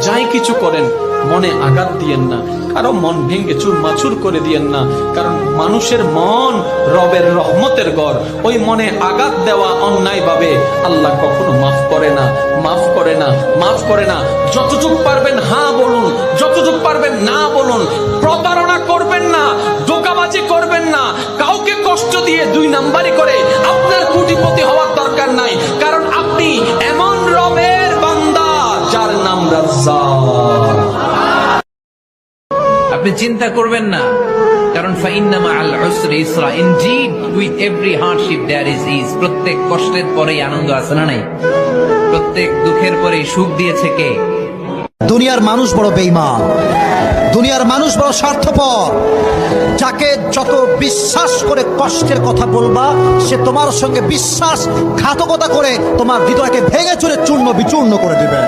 যাই কিছু করেন মনে আঘাত দিয়েন না, কারো মন ভেঙে চুরমাচুর করে দিয়েন না। কারণ মানুষের মন রবের রহমতের ঘর, ওই মনে আঘাত দেওয়া অন্যায় ভাবে আল্লাহ কখনো মাফ করে না, মাফ করে না, মাফ করে না। যতটুকু পারবেন হ্যাঁ বলুন, যতটুকু পারবেন না বলুন। প্রতারণা করবেন না, ধোঁকাবাজি করবেন না, কাউকে কষ্ট দিয়ে দুই নাম্বারি করে আপনার কোটিপতি হওয়ার দরকার নাই। কারণ আপনি এমন রবের বান্দা যার নাম রাজ্জাক। আপনি চিন্তা করবেন না, কারণ ফাইন্না মাআল উসরি ইসরা, indeed with every hardship there is ease. প্রত্যেক কষ্টের পরেই আনন্দ আছে না নাই? প্রত্যেক দুঃখের পরেই সুখ দিয়েছে কে? দুনিয়ার মানুষ বড় বেঈমান, দুনিয়ার মানুষ বড় স্বার্থপর। যাকে যত বিশ্বাস করে কষ্টের কথা বলবা, সে তোমার সঙ্গে বিশ্বাসঘাতকতা করে তোমার হৃদয়কে ভেঙে চুরে চূর্ণ বিচূর্ণ করে দিবে।